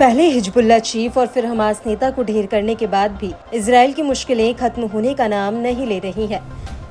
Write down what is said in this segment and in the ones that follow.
पहले Hezbollah chief और फिर हमास नेता को ढेर करने के बाद भी इजराइल की मुश्किलें खत्म होने का नाम नहीं ले रही है।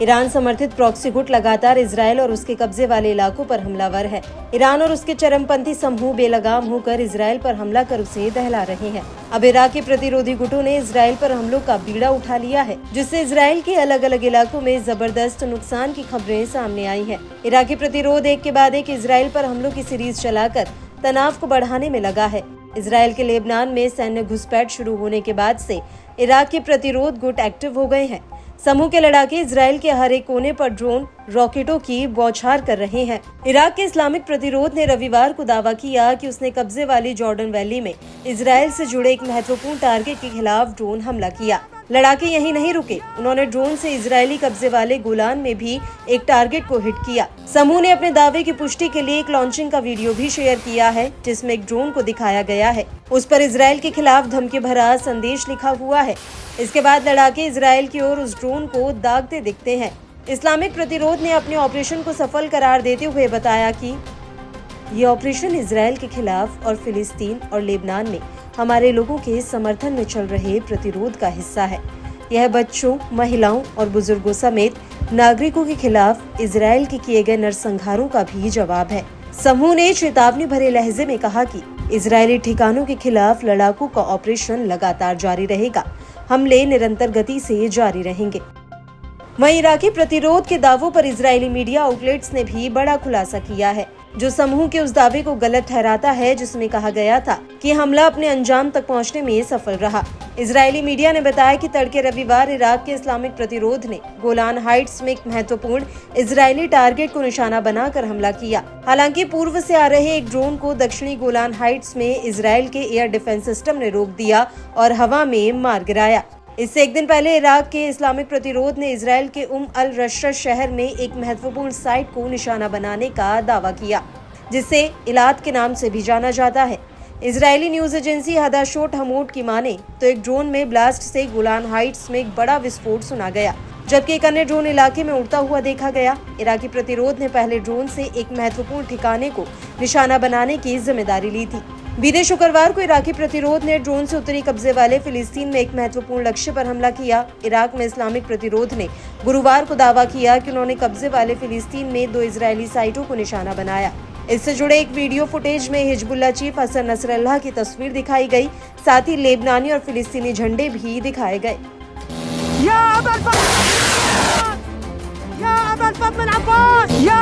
ईरान समर्थित प्रॉक्सी गुट लगातार इजराइल और उसके कब्जे वाले इलाकों पर हमलावर है। ईरान और उसके चरमपंथी समूह बेलगाम होकर इजराइल पर हमला कर उसे दहला रहे हैं। अब इराकी प्रतिरोधी गुटों ने इजराइल पर हमलों का बीड़ा उठा लिया है, जिससे इजराइल के अलग अलग इलाकों में जबरदस्त नुकसान की खबरें सामने आई है। इराकी प्रतिरोध एक के बाद एक इजराइल पर हमलों की सीरीज चलाकर तनाव को बढ़ाने में लगा है। इजराइल के लेबनान में सैन्य घुसपैठ शुरू होने के बाद से इराक के प्रतिरोध गुट एक्टिव हो गए हैं। समूह के लड़ाके इजराइल के हर एक कोने पर ड्रोन रॉकेटों की बौछार कर रहे हैं। इराक के इस्लामिक प्रतिरोध ने रविवार को दावा किया कि उसने कब्जे वाली जॉर्डन वैली में इजराइल से जुड़े एक महत्वपूर्ण टारगेट के खिलाफ ड्रोन हमला किया। लड़ाके यहीं नहीं रुके, उन्होंने ड्रोन से इजरायली कब्जे वाले गोलान में भी एक टारगेट को हिट किया। समूह ने अपने दावे की पुष्टि के लिए एक लॉन्चिंग का वीडियो भी शेयर किया है, जिसमें एक ड्रोन को दिखाया गया है। उस पर इजराइल के खिलाफ धमकी भरा संदेश लिखा हुआ है। इसके बाद लड़ाके इजराइल की ओर उस ड्रोन को दागते दिखते हैं। इस्लामिक प्रतिरोध ने अपने ऑपरेशन को सफल करार देते हुए बताया कि ये ऑपरेशन इजराइल के खिलाफ और फिलिस्तीन और लेबनान में हमारे लोगों के समर्थन में चल रहे प्रतिरोध का हिस्सा है। यह बच्चों, महिलाओं और बुजुर्गों समेत नागरिकों के खिलाफ इजराइल के किए गए नरसंहारों का भी जवाब है। समूह ने चेतावनी भरे लहजे में कहा कि इजरायली ठिकानों के खिलाफ लड़ाकों का ऑपरेशन लगातार जारी रहेगा। हमले निरंतर गति से जारी रहेंगे। वहीं इराकी प्रतिरोध के दावों पर इजरायली मीडिया आउटलेट्स ने भी बड़ा खुलासा किया है, जो समूह के उस दावे को गलत ठहराता है जिसमें कहा गया था कि हमला अपने अंजाम तक पहुंचने में सफल रहा। इजरायली मीडिया ने बताया कि तड़के रविवार इराक के इस्लामिक प्रतिरोध ने गोलान हाइट्स में एक महत्वपूर्ण इजरायली टारगेट को निशाना बनाकर हमला किया। हालांकि पूर्व से आ रहे एक ड्रोन को दक्षिणी गोलान हाइट्स में इजराइल के एयर डिफेंस सिस्टम ने रोक दिया और हवा में मार गिराया। इससे एक दिन पहले इराक के इस्लामिक प्रतिरोध ने इजराइल के अल रशद शहर में एक महत्वपूर्ण साइट को निशाना बनाने का दावा किया, जिसे इलात के नाम से भी जाना जाता है। इजरायली न्यूज एजेंसी हदाशोट हमोट की माने तो एक ड्रोन में ब्लास्ट से गोलान हाइट्स में एक बड़ा विस्फोट सुना गया, जबकि एक अन्य ड्रोन इलाके में उड़ता हुआ देखा गया। इराकी प्रतिरोध ने पहले ड्रोन से एक महत्वपूर्ण ठिकाने को निशाना बनाने की जिम्मेदारी ली थी। बीते शुक्रवार को इराकी प्रतिरोध ने ड्रोन से उत्तरी कब्जे वाले फिलिस्तीन में एक महत्वपूर्ण लक्ष्य पर हमला किया। इराक में इस्लामिक प्रतिरोध ने गुरुवार को दावा किया कि उन्होंने कब्जे वाले फिलिस्तीन में 2 इजरायली साइटों को निशाना बनाया। इससे जुड़े एक वीडियो फुटेज में हिजबुल्लाह चीफ हसन नसरल्लाह की तस्वीर दिखाई गई, साथ ही लेबनानी और फिलिस्तीनी झंडे भी दिखाए गए। या अबल फतह, या अबल फतह अब्बास, या